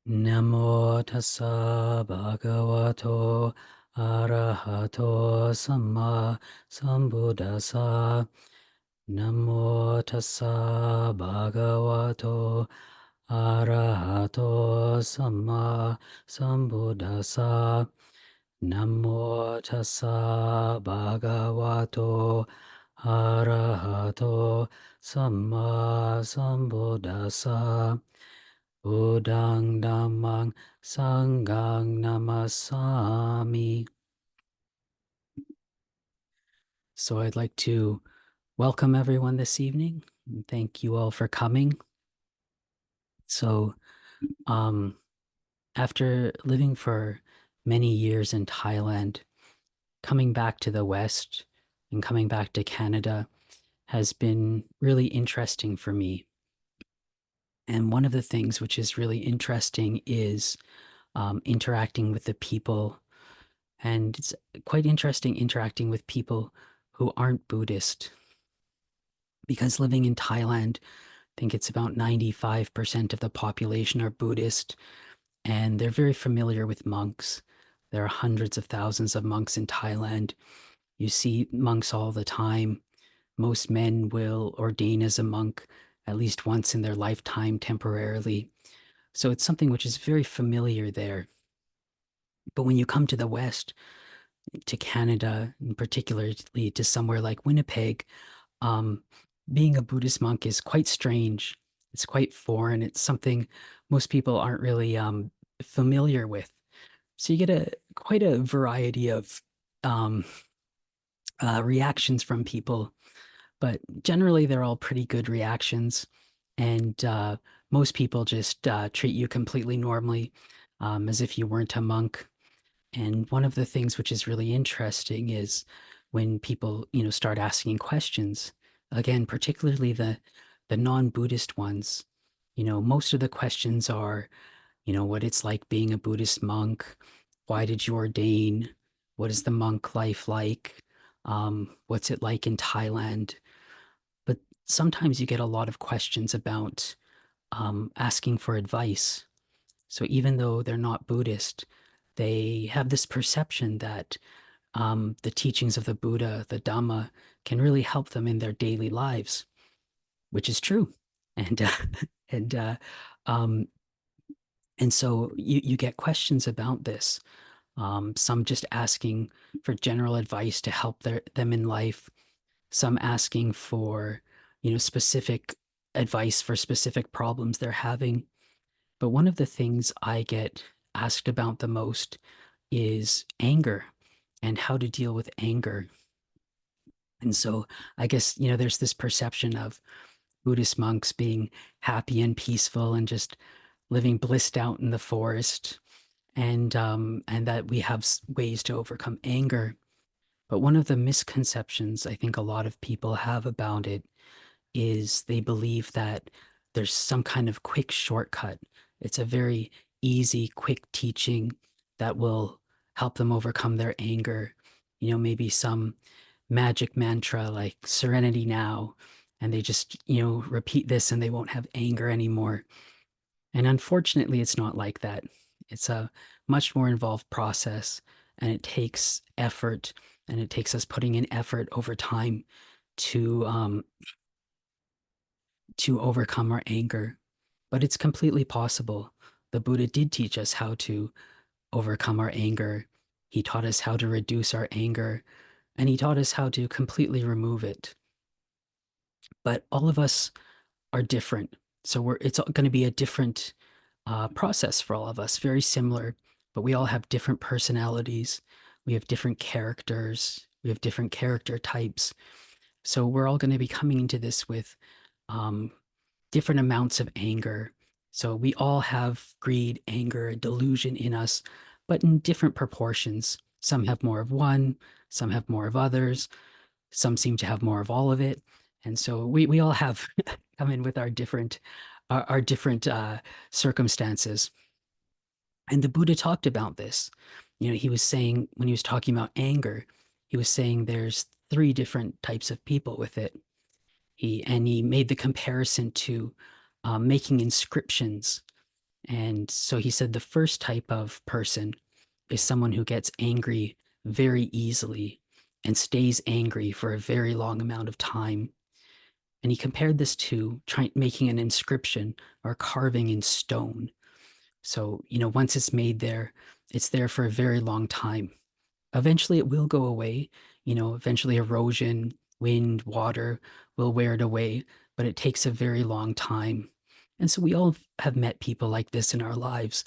Namo tassa bhagavato arahato samma sambuddhassa. Namo tassa bhagavato arahato samma sambuddhassa. Namo tassa bhagavato arahato samma sambuddhassa. Buddhang Dhammang Sanghang Namasami. So I'd like to welcome everyone this evening. And thank you all for coming. So, um, after living for many years in Thailand, coming back to the West and coming back to Canada has been really interesting for me. And one of the things which is really interesting is interacting with the people. And it's quite interesting interacting with people who aren't Buddhist because living in Thailand, I think it's about 95% of the population are Buddhist, and they're very familiar with monks. There are hundreds of thousands of monks in Thailand. You see monks all the time. Most men will ordain as a monk at least once in their lifetime temporarily. So it's something which is very familiar there. But when you come to the West, to Canada, and particularly to somewhere like Winnipeg, um, being a Buddhist monk is quite strange. It's quite foreign. It's something most people aren't really familiar with. So you get a quite a variety of um, reactions from people, but generally they're all pretty good reactions, and most people just treat you completely normally, as if you weren't a monk. And one of the things which is really interesting is when people, start asking questions. Again, particularly the non-Buddhist ones. Most of the questions are, what it's like being a Buddhist monk. Why did you ordain? What is the monk life like? What's it like in Thailand? But sometimes you get a lot of questions about asking for advice. So even though they're not Buddhist, they have this perception that the teachings of the Buddha, the Dhamma, can really help them in their daily lives, which is true. And and uh, um, and so you get questions about this. Some just asking for general advice to help them in life. Some asking for specific advice for specific problems they're having. But one of the things I get asked about the most is anger and how to deal with anger. And so I guess, there's this perception of Buddhist monks being happy and peaceful and just living blissed out in the forest, and that we have ways to overcome anger. But one of the misconceptions I think a lot of people have about it is they believe that there's some kind of quick shortcut. It's a very easy, quick teaching that will help them overcome their anger. Maybe some magic mantra like serenity now, and they just, repeat this and they won't have anger anymore. And unfortunately, it's not like that. It's a much more involved process, and it takes effort, and it takes us putting in effort over time to overcome our anger. But it's completely possible. The Buddha did teach us how to overcome our anger. He taught us how to reduce our anger, and he taught us how to completely remove it. But all of us are different. So it's going to be a different process for all of us, very similar, but we all have different personalities. We have different characters. We have different character types. So we're all going to be coming into this with um, different amounts of anger. So we all have greed, anger, delusion in us, but in different proportions. Some have more of one, some have more of others, some seem to have more of all of it. And so we all have come in with our different circumstances. And the Buddha talked about this. He was saying when he was talking about anger, he was saying there's three different types of people with it. He made the comparison to making inscriptions. And so he said the first type of person is someone who gets angry very easily and stays angry for a very long amount of time. And he compared this to making an inscription or carving in stone. So, once it's made there, it's there for a very long time. Eventually, it will go away. Eventually, erosion, wind, water will wear it away, but it takes a very long time. And so, we all have met people like this in our lives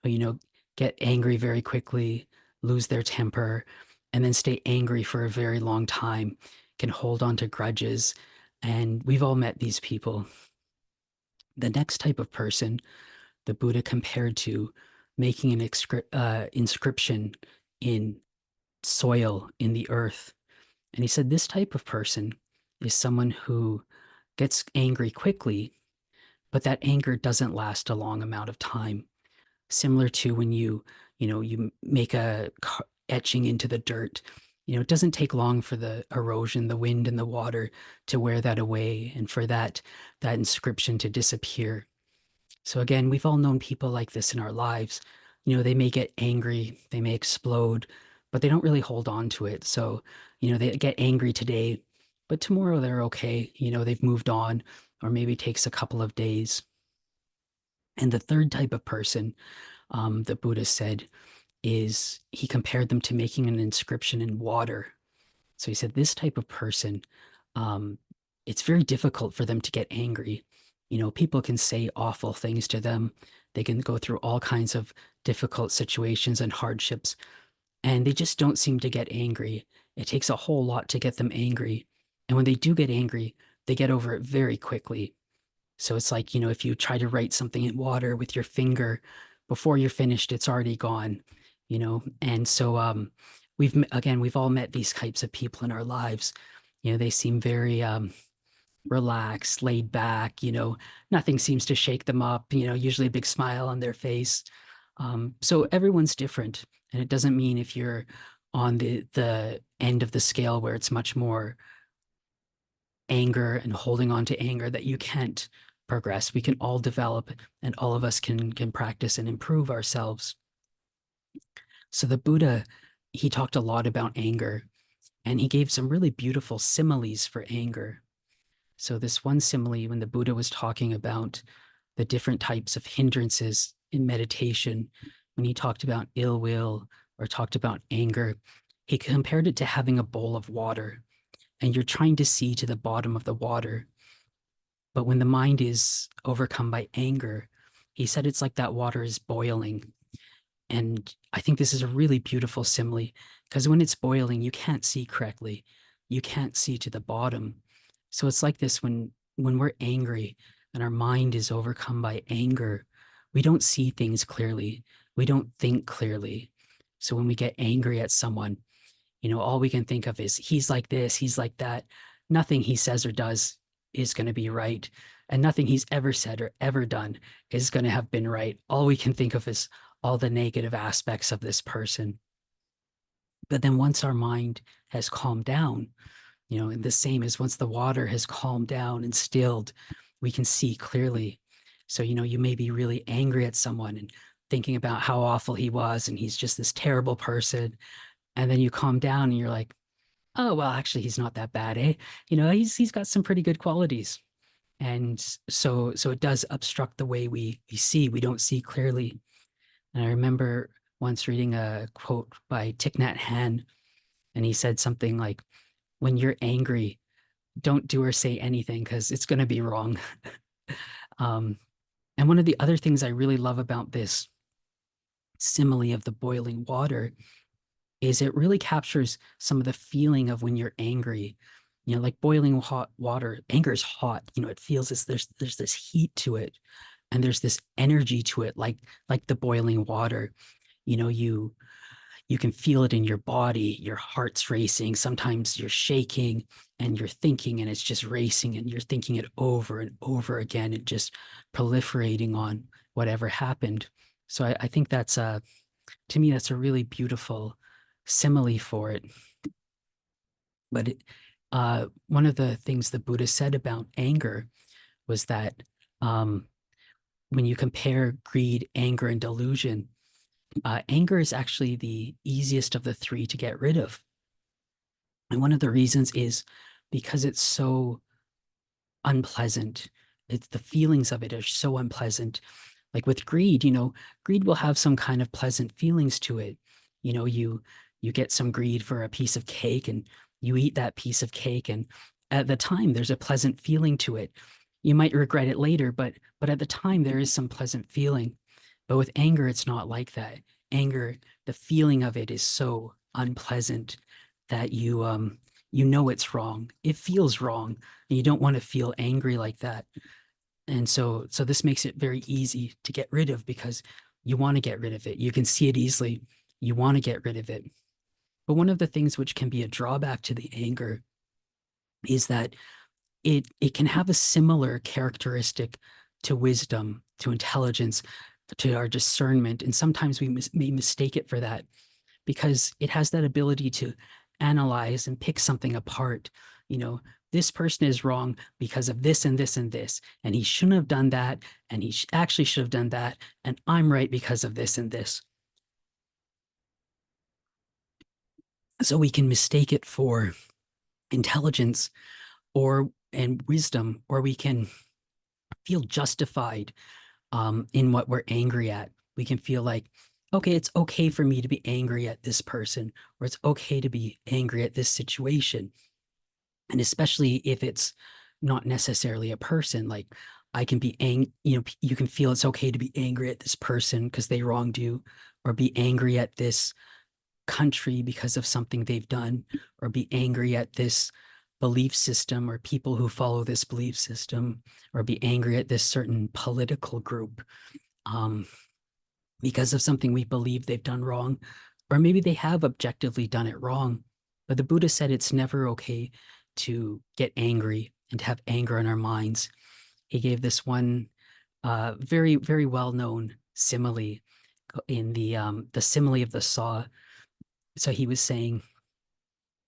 who, get angry very quickly, lose their temper, and then stay angry for a very long time, can hold on to grudges. And we've all met these people. The next type of person the Buddha compared to making an inscription in soil in the earth. And he said this type of person is someone who gets angry quickly, but that anger doesn't last a long amount of time. Similar to when you make a etching into the dirt. It doesn't take long for the erosion, the wind and the water to wear that away and for that inscription to disappear. So again, we've all known people like this in our lives. They may get angry, they may explode, but they don't really hold on to it. So, they get angry today, but tomorrow they're okay. They've moved on, or maybe it takes a couple of days. And the third type of person, the Buddha said, is he compared them to making an inscription in water. So he said, this type of person, um, it's very difficult for them to get angry. People can say awful things to them. They can go through all kinds of difficult situations and hardships, and they just don't seem to get angry. It takes a whole lot to get them angry. And when they do get angry, they get over it very quickly. So it's like, if you try to write something in water with your finger, before you're finished, it's already gone. And so we've all met these types of people in our lives. They seem very relaxed, laid back, nothing seems to shake them up, usually a big smile on their face. So everyone's different. And it doesn't mean if you're on the end of the scale where it's much more anger and holding on to anger that you can't progress. We can all develop and all of us can practice and improve ourselves. So the Buddha, he talked a lot about anger and he gave some really beautiful similes for anger. So this one simile, when the Buddha was talking about the different types of hindrances in meditation, when he talked about ill will or talked about anger, he compared it to having a bowl of water and you're trying to see to the bottom of the water. But when the mind is overcome by anger, he said it's like that water is boiling. And I think this is a really beautiful simile because when it's boiling, you can't see correctly. You can't see to the bottom. So it's like this when we're angry and our mind is overcome by anger, we don't see things clearly. We don't think clearly. So when we get angry at someone, all we can think of is he's like this, he's like that. Nothing he says or does is going to be right. And nothing he's ever said or ever done is going to have been right. All we can think of is all the negative aspects of this person. But then once our mind has calmed down, and the same as once the water has calmed down and stilled, we can see clearly. So, you may be really angry at someone and thinking about how awful he was and he's just this terrible person. And then you calm down and you're like, oh, well, actually, he's not that bad, eh? He's got some pretty good qualities. And so it does obstruct the way we see. We don't see clearly. And I remember once reading a quote by Thich Nhat Hanh, and he said something like, when you're angry, don't do or say anything because it's going to be wrong. um, and one of the other things I really love about this simile of the boiling water is it really captures some of the feeling of when you're angry. Like boiling hot water, anger is hot. It feels this, there's this heat to it and there's this energy to it, like the boiling water. You can feel it in your body, your heart's racing, sometimes you're shaking and you're thinking and it's just racing and you're thinking it over and over again and just proliferating on whatever happened. So I think to me that's a really beautiful simile for it. But one of the things the Buddha said about anger was that um, when you compare greed, anger, and delusion, anger is actually the easiest of the three to get rid of. And one of the reasons is because it's so unpleasant. It's the feelings of it are so unpleasant. Like with greed, greed will have some kind of pleasant feelings to it. You get some greed for a piece of cake and you eat that piece of cake, and at the time there's a pleasant feeling to it. You might regret it later, but at the time there is some pleasant feeling. But with anger, it's not like that. Anger, the feeling of it is so unpleasant that you know it's wrong. It feels wrong, and you don't want to feel angry like that. And so this makes it very easy to get rid of because you want to get rid of it. You can see it easily. You want to get rid of it. But one of the things which can be a drawback to the anger is that it can have a similar characteristic to wisdom, to intelligence, to our discernment. And sometimes we may mistake it for that because it has that ability to analyze and pick something apart. You know, this person is wrong because of this and this and this, and he shouldn't have done that, and he actually should have done that, and I'm right because of this and this. So we can mistake it for intelligence or and wisdom, or we can feel justified in what we're angry at. We can feel like, okay, it's okay for me to be angry at this person, or it's okay to be angry at this situation. And especially if it's not necessarily a person, like I can be you can feel it's okay to be angry at this person because they wronged you, or be angry at this country because of something they've done, or be angry at this belief system or people who follow this belief system, or be angry at this certain political group um, because of something we believe they've done wrong, or maybe they have objectively done it wrong. But the Buddha said it's never okay to get angry and to have anger in our minds. He gave this one very, very well known simile in the simile of the saw. So he was saying,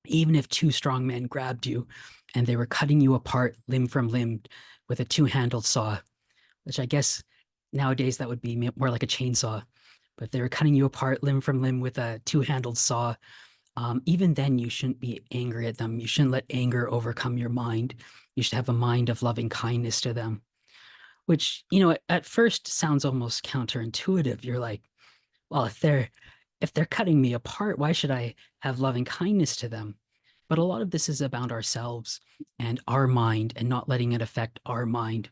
even if two strong men grabbed you and they were cutting you apart limb from limb with a two-handled saw, which I guess nowadays that would be more like a chainsaw. But if they were cutting you apart limb from limb with a two-handled saw, even then you shouldn't be angry at them. You shouldn't let anger overcome your mind. You should have a mind of loving kindness to them, which, at first sounds almost counterintuitive. You're like, well, if they're cutting me apart, why should I have loving kindness to them? But a lot of this is about ourselves and our mind and not letting it affect our mind.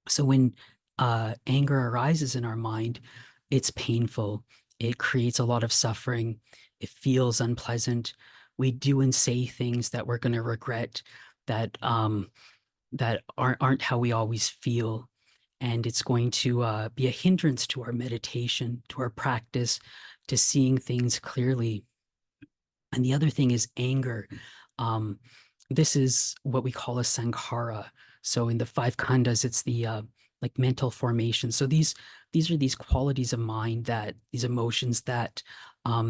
So when anger arises in our mind, it's painful. It creates a lot of suffering. It feels unpleasant. We do and say things that we're going to regret, that aren't how we always feel. And it's going to be a hindrance to our meditation, to our practice, to seeing things clearly. And the other thing is anger. Um, this is what we call a sankhara. So in the five khandhas, it's the like mental formation. So these are these qualities of mind, that these emotions that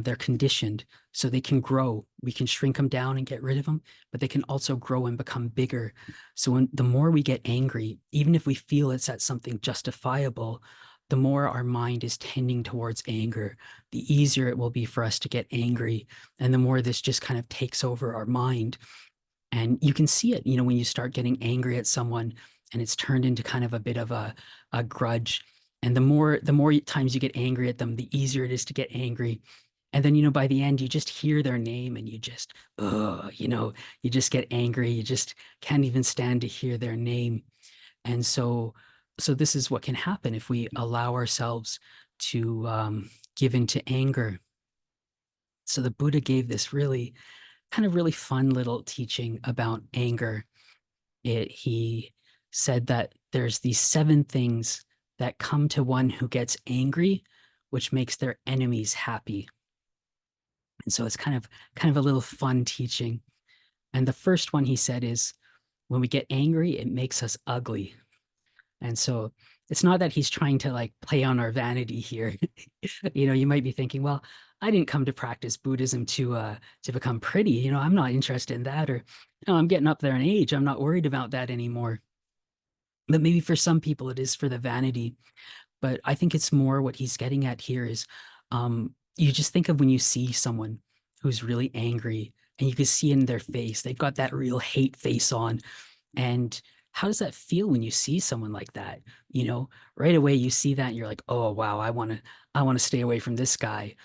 they're conditioned, so they can grow. We can shrink them down and get rid of them, but they can also grow and become bigger. So the more we get angry, even if we feel it's at something justifiable, the more our mind is tending towards anger, the easier it will be for us to get angry, and the more this just kind of takes over our mind. And you can see it, when you start getting angry at someone and it's turned into kind of a bit of a grudge. And the more times you get angry at them, the easier it is to get angry. And then, by the end, you just hear their name and you just, you just get angry. You just can't even stand to hear their name. And so this is what can happen if we allow ourselves to give into anger. So the Buddha gave this really kind of really fun little teaching about anger. He said that there's these 7 things that come to one who gets angry, which makes their enemies happy. And so it's kind of a little fun teaching. And the first one he said is, when we get angry, it makes us ugly. And so it's not that he's trying to like play on our vanity here. You might be thinking, well, I didn't come to practice Buddhism to become pretty. I'm not interested in that, or I'm getting up there in age. I'm not worried about that anymore. But maybe for some people it is for the vanity. But I think it's more what he's getting at here is you just think of when you see someone who's really angry and you can see in their face, they've got that real hate face on. And how does that feel when you see someone like that? You know, right away you see that and you're like, oh wow, I want to stay away from this guy.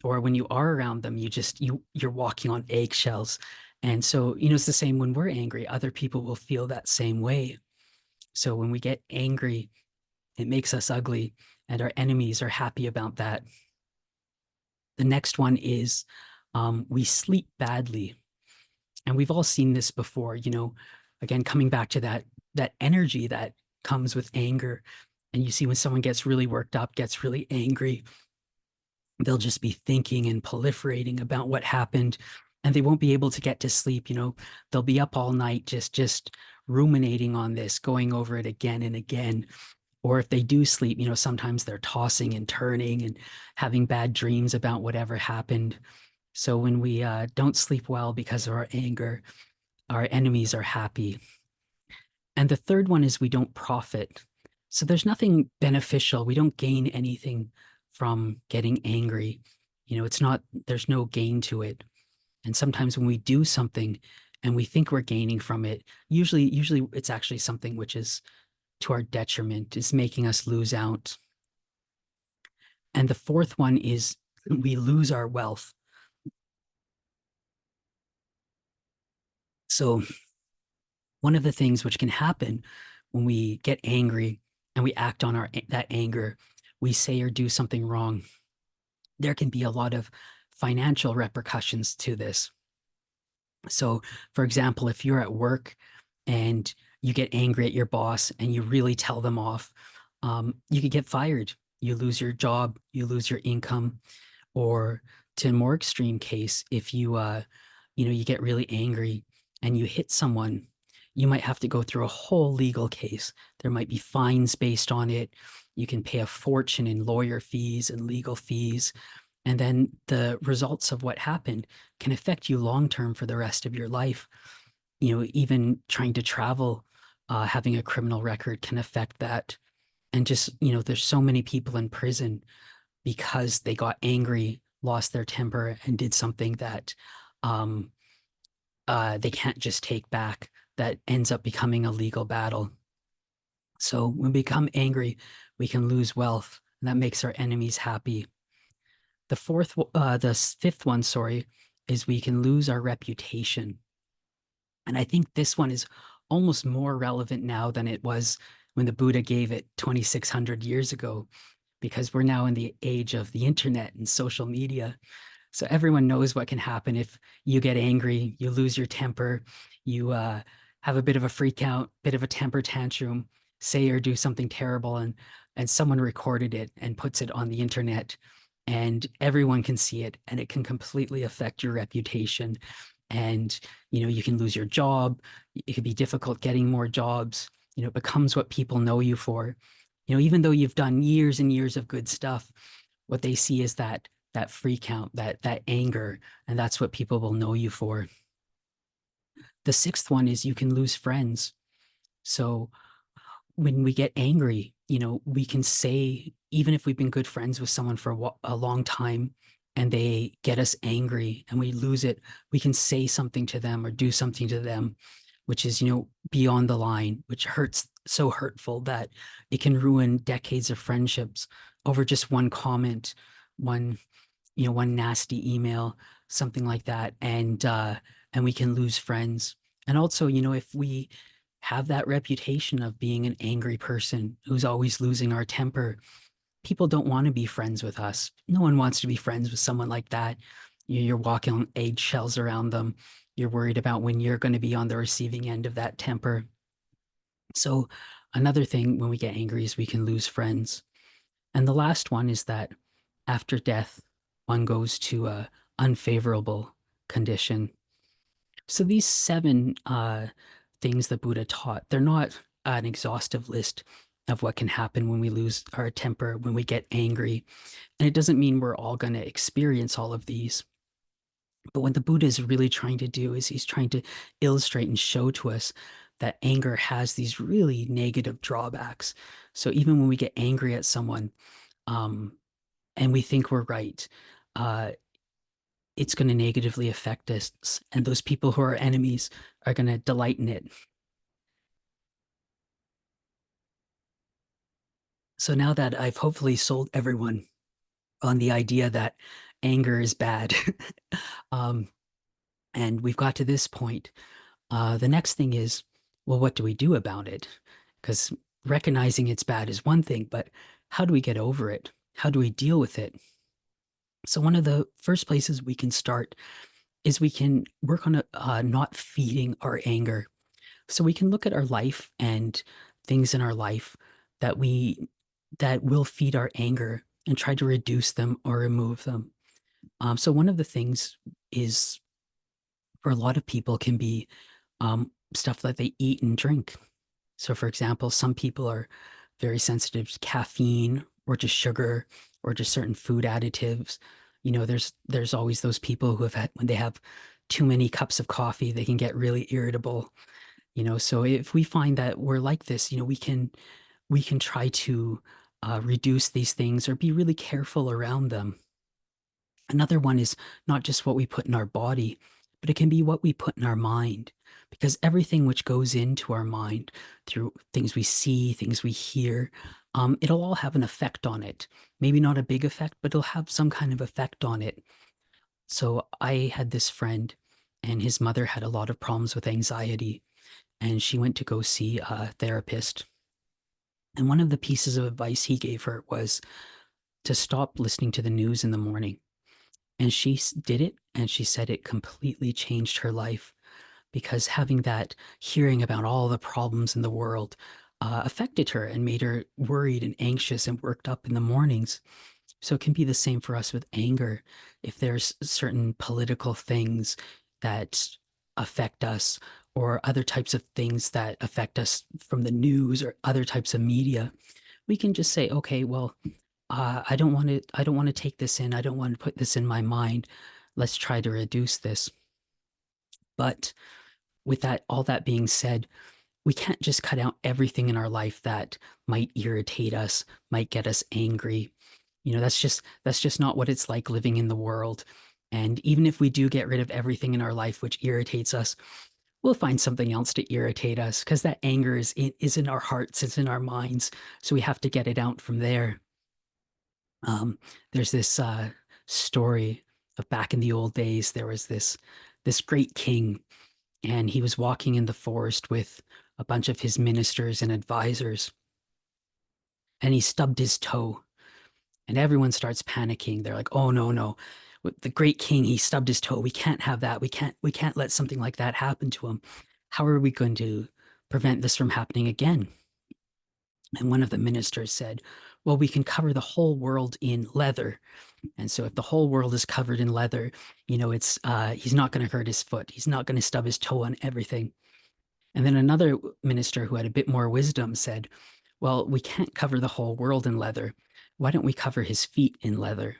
Or when you are around them, you're walking on eggshells. And so, it's the same when we're angry. Other people will feel that same way. So when we get angry, it makes us ugly, and our enemies are happy about that. The next one is we sleep badly. And we've all seen this before, again, coming back to that energy that comes with anger. And you see when someone gets really worked up, gets really angry, they'll just be thinking and proliferating about what happened, and they won't be able to get to sleep. They'll be up all night just ruminating on this, going over it again and again. Or if they do sleep, sometimes they're tossing and turning and having bad dreams about whatever happened. So when we don't sleep well because of our anger, our enemies are happy. And the third one is we don't profit. So there's nothing beneficial. We don't gain anything from getting angry. There's no gain to it. And sometimes when we do something and we think we're gaining from it, usually it's actually something which is to our detriment, is making us lose out. And the fourth one is we lose our wealth. So one of the things which can happen when we get angry and we act on that anger, we say or do something wrong, there can be a lot of financial repercussions to this. So, for example, if you're at work and you get angry at your boss and you really tell them off, you could get fired. You lose your job, you lose your income. Or to a more extreme case, if you get really angry and you hit someone, you might have to go through a whole legal case. There might be fines based on it. You can pay a fortune in lawyer fees and legal fees. And then the results of what happened can affect you long term for the rest of your life. Even trying to travel, having a criminal record can affect that. And just, there's so many people in prison because they got angry, lost their temper, and did something that um, they can't just take back, that ends up becoming a legal battle. So when we become angry, we can lose wealth, and that makes our enemies happy. The fifth one, sorry, is we can lose our reputation. And I think this one is almost more relevant now than it was when the Buddha gave it 2,600 years ago, because we're now in the age of the internet and social media. So everyone knows what can happen if you get angry, you lose your temper, you have a bit of a freak out, bit of a temper tantrum, say or do something terrible, and someone recorded it and puts it on the internet, and everyone can see it, and it can completely affect your reputation. And you can lose your job. It could be difficult getting more jobs. It becomes what people know you for. Even though you've done years and years of good stuff, what they see is that freak out, that anger, and that's what people will know you for. The sixth one is you can lose friends. So when we get angry, we can say, even if we've been good friends with someone for a long time and they get us angry and we lose it, we can say something to them or do something to them, which is, beyond the line, which hurts, so hurtful that it can ruin decades of friendships over just one comment, one, one nasty email, something like that. And we can lose friends. And also, if we have that reputation of being an angry person who's always losing our temper, people don't want to be friends with us. No one wants to be friends with someone like that. You're walking on eggshells around them. You're worried about when you're going to be on the receiving end of that temper. So another thing when we get angry is we can lose friends. And the last one is that after death, one goes to a unfavorable condition. So these seven things the Buddha taught, they're not an exhaustive list of what can happen when we lose our temper, when we get angry. And it doesn't mean we're all going to experience all of these. But what the Buddha is really trying to do is he's trying to illustrate and show to us that anger has these really negative drawbacks. So even when we get angry at someone, um, and we think we're right, uh, it's going to negatively affect us. And those people who are enemies are going to delight in it. So now that I've hopefully sold everyone on the idea that anger is bad, um, and we've got to this point, the next thing is, well, what do we do about it? Because recognizing it's bad is one thing, but how do we get over it? How do we deal with it? So one of the first places we can start is we can work on not feeding our anger. So we can look at our life and things in our life that we that will feed our anger and try to reduce them or remove them. So one of the things is for a lot of people can be stuff that they eat and drink. So, for example, some people are very sensitive to caffeine or just sugar or just certain food additives. You know, there's always those people who have had when they have too many cups of coffee, they can get really irritable. You know, so if we find that we're like this, you know, we can try to reduce these things or be really careful around them. Another one is not just what we put in our body, but it can be what we put in our mind. Because everything which goes into our mind through things we see, things we hear, it'll all have an effect on it. Maybe not a big effect, but it'll have some kind of effect on it. So I had this friend, and his mother had a lot of problems with anxiety, and she went to go see a therapist. And one of the pieces of advice he gave her was to stop listening to the news in the morning. And she did it, and she said it completely changed her life because having that hearing about all the problems in the world affected her and made her worried and anxious and worked up in the mornings. So it can be the same for us with anger. If there's certain political things that affect us, or other types of things that affect us from the news or other types of media, we can just say, okay, well, I don't want to take this in. I don't want to put this in my mind. Let's try to reduce this. But with that, all that being said, we can't just cut out everything in our life that might irritate us, might get us angry. You know, that's just not what it's like living in the world. And even if we do get rid of everything in our life which irritates us, we'll find something else to irritate us because that anger is in our hearts, it's in our minds. So we have to get it out from there. Um, there's this story of back in the old days. There was this great king, and he was walking in the forest with a bunch of his ministers and advisors, and he stubbed his toe. And everyone starts panicking. They're like, "Oh no, no! With the great king, he stubbed his toe. We can't have that. We can't let something like that happen to him. How are we going to prevent this from happening again?" And one of the ministers said, "Well, we can cover the whole world in leather. And so if the whole world is covered in leather, you know, it's he's not going to hurt his foot. He's not going to stub his toe on everything." And then another minister who had a bit more wisdom said, "Well, we can't cover the whole world in leather. Why don't we cover his feet in leather?"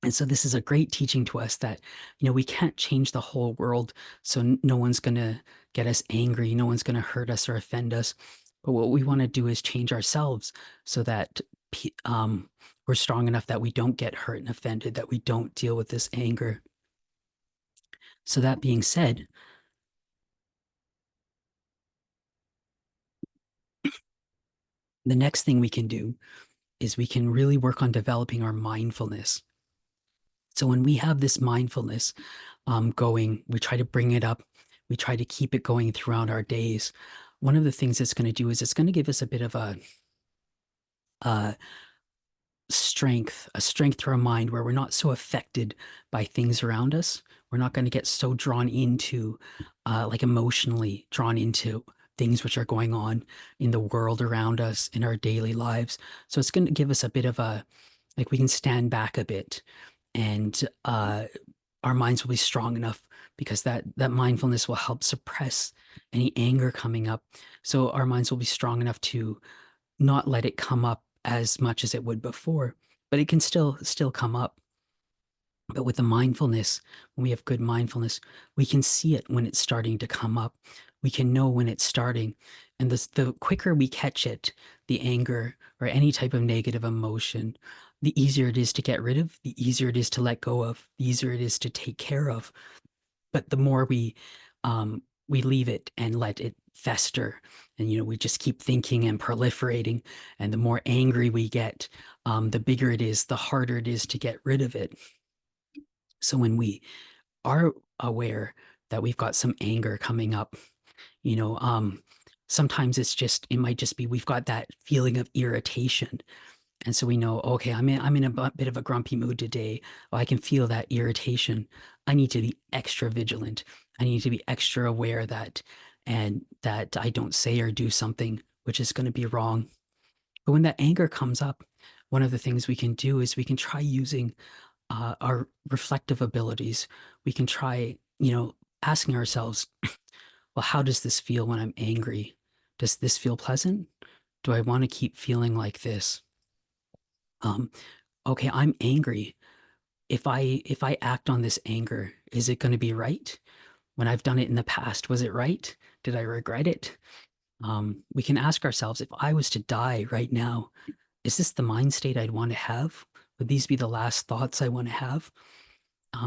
And so this is a great teaching to us that, you know, we can't change the whole world. So no one's going to get us angry. No one's going to hurt us or offend us. But what we want to do is change ourselves so that we're strong enough that we don't get hurt and offended, that we don't deal with this anger. So that being said, the next thing we can do is we can really work on developing our mindfulness. So when we have this mindfulness going, we try to bring it up, we try to keep it going throughout our days. One of the things it's going to do is it's going to give us a bit of a a strength to our mind where we're not so affected by things around us. We're not going to get so drawn into, like emotionally drawn into things which are going on in the world around us in our daily lives. So it's going to give us a bit of like we can stand back a bit and our minds will be strong enough because that mindfulness will help suppress any anger coming up. So our minds will be strong enough to not let it come up as much as it would before, but it can still come up. But with the mindfulness, when we have good mindfulness, we can see it when it's starting to come up. we can know when it's starting. And the quicker we catch it, the anger or any type of negative emotion, the easier it is to get rid of, the easier it is to let go of, the easier it is to take care of. But the more we leave it and let it fester, and we just keep thinking and proliferating, and the more angry we get, the bigger it is, the harder it is to get rid of it. So when we are aware that we've got some anger coming up, you know, um, sometimes it might just be we've got that feeling of irritation. And so we know, okay, I'm in a bit of a grumpy mood today. Oh, I can feel that irritation. I need to be extra vigilant. I need to be extra aware that I don't say or do something which is going to be wrong. But when that anger comes up, one of the things we can do is we can try using our reflective abilities. We can try, asking ourselves, well, how does this feel when I'm angry? Does this feel pleasant? Do I want to keep feeling like this? Um, okay, I'm angry. If I act on this anger, is it going to be right? When I've done it in the past, was it right? Did I regret it? We can ask ourselves, if I was to die right now, is this the mind state I'd want to have? Would these be the last thoughts I want to have?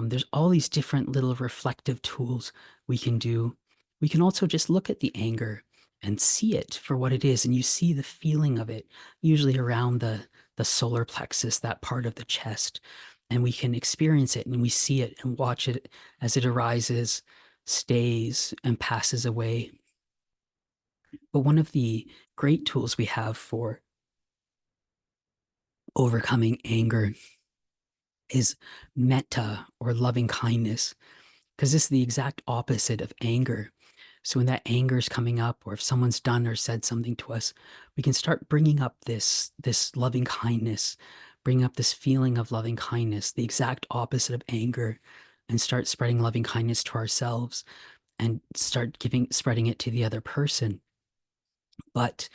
There's all these different little reflective tools we can do. We can also just look at the anger and see it for what it is. And you see the feeling of it, usually around the solar plexus, that part of the chest. And we can experience it and we see it and watch it as it arises, stays, and passes away. But one of the great tools we have for overcoming anger is metta, or loving kindness, because this is the exact opposite of anger. So when that anger is coming up, or if someone's done or said something to us, we can start bringing up this loving kindness, bring up this feeling of loving kindness, the exact opposite of anger, and start spreading loving kindness to ourselves and start spreading it to the other person. But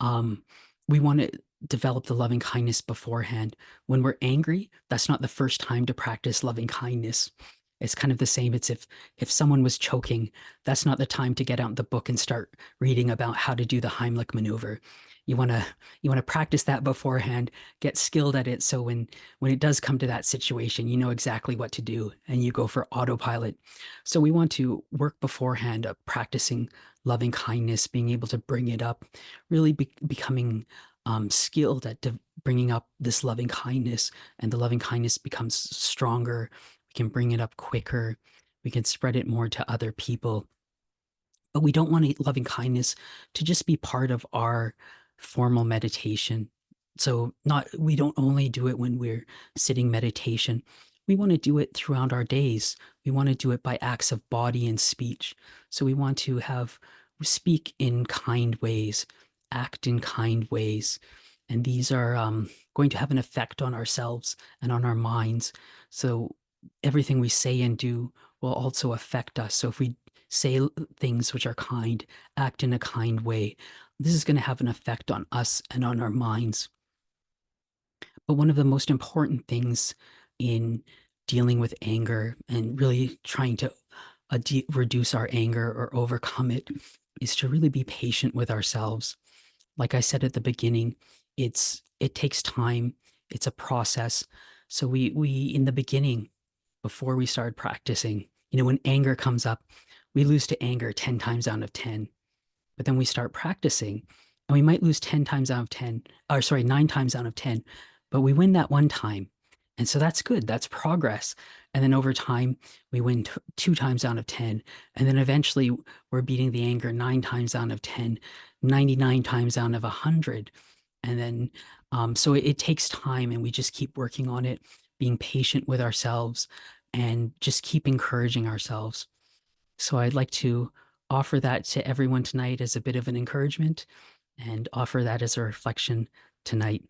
um, we want to develop the loving kindness beforehand. When we're angry, that's not the first time to practice loving kindness. It's kind of the same. It's if someone was choking, that's not the time to get out the book and start reading about how to do the Heimlich maneuver. You want to you want to practice that beforehand, get skilled at it, so when it does come to that situation, you know exactly what to do and you go for autopilot. So we want to work beforehand, practicing loving kindness, being able to bring it up, really becoming skilled at bringing up this loving kindness, and the loving kindness becomes stronger. We can bring it up quicker. We can spread it more to other people. But we don't want loving kindness to just be part of our formal meditation. So not we don't only do it when we're sitting meditation. We want to do it throughout our days. We want to do it by acts of body and speech. So we want to speak in kind ways, act in kind ways. And these are going to have an effect on ourselves and on our minds. So everything we say and do will also affect us. So if we say things which are kind, act in a kind way, this is going to have an effect on us and on our minds. But one of the most important things in dealing with anger and really trying to reduce our anger or overcome it is to really be patient with ourselves. Like I said at the beginning, it takes time. It's a process. So we in the beginning, before we started practicing, when anger comes up, we lose to anger 10 times out of 10. But then we start practicing and we might lose 10 times out of 10, or sorry, 9 times out of 10, but we win that one time. And so that's good. That's progress. And then over time, we win 2 times out of 10. And then eventually we're beating the anger 9 times out of 10, 99 times out of 100. And then, so it takes time, and we just keep working on it, being patient with ourselves and just keep encouraging ourselves. So I'd like to offer that to everyone tonight as a bit of an encouragement, and offer that as a reflection tonight.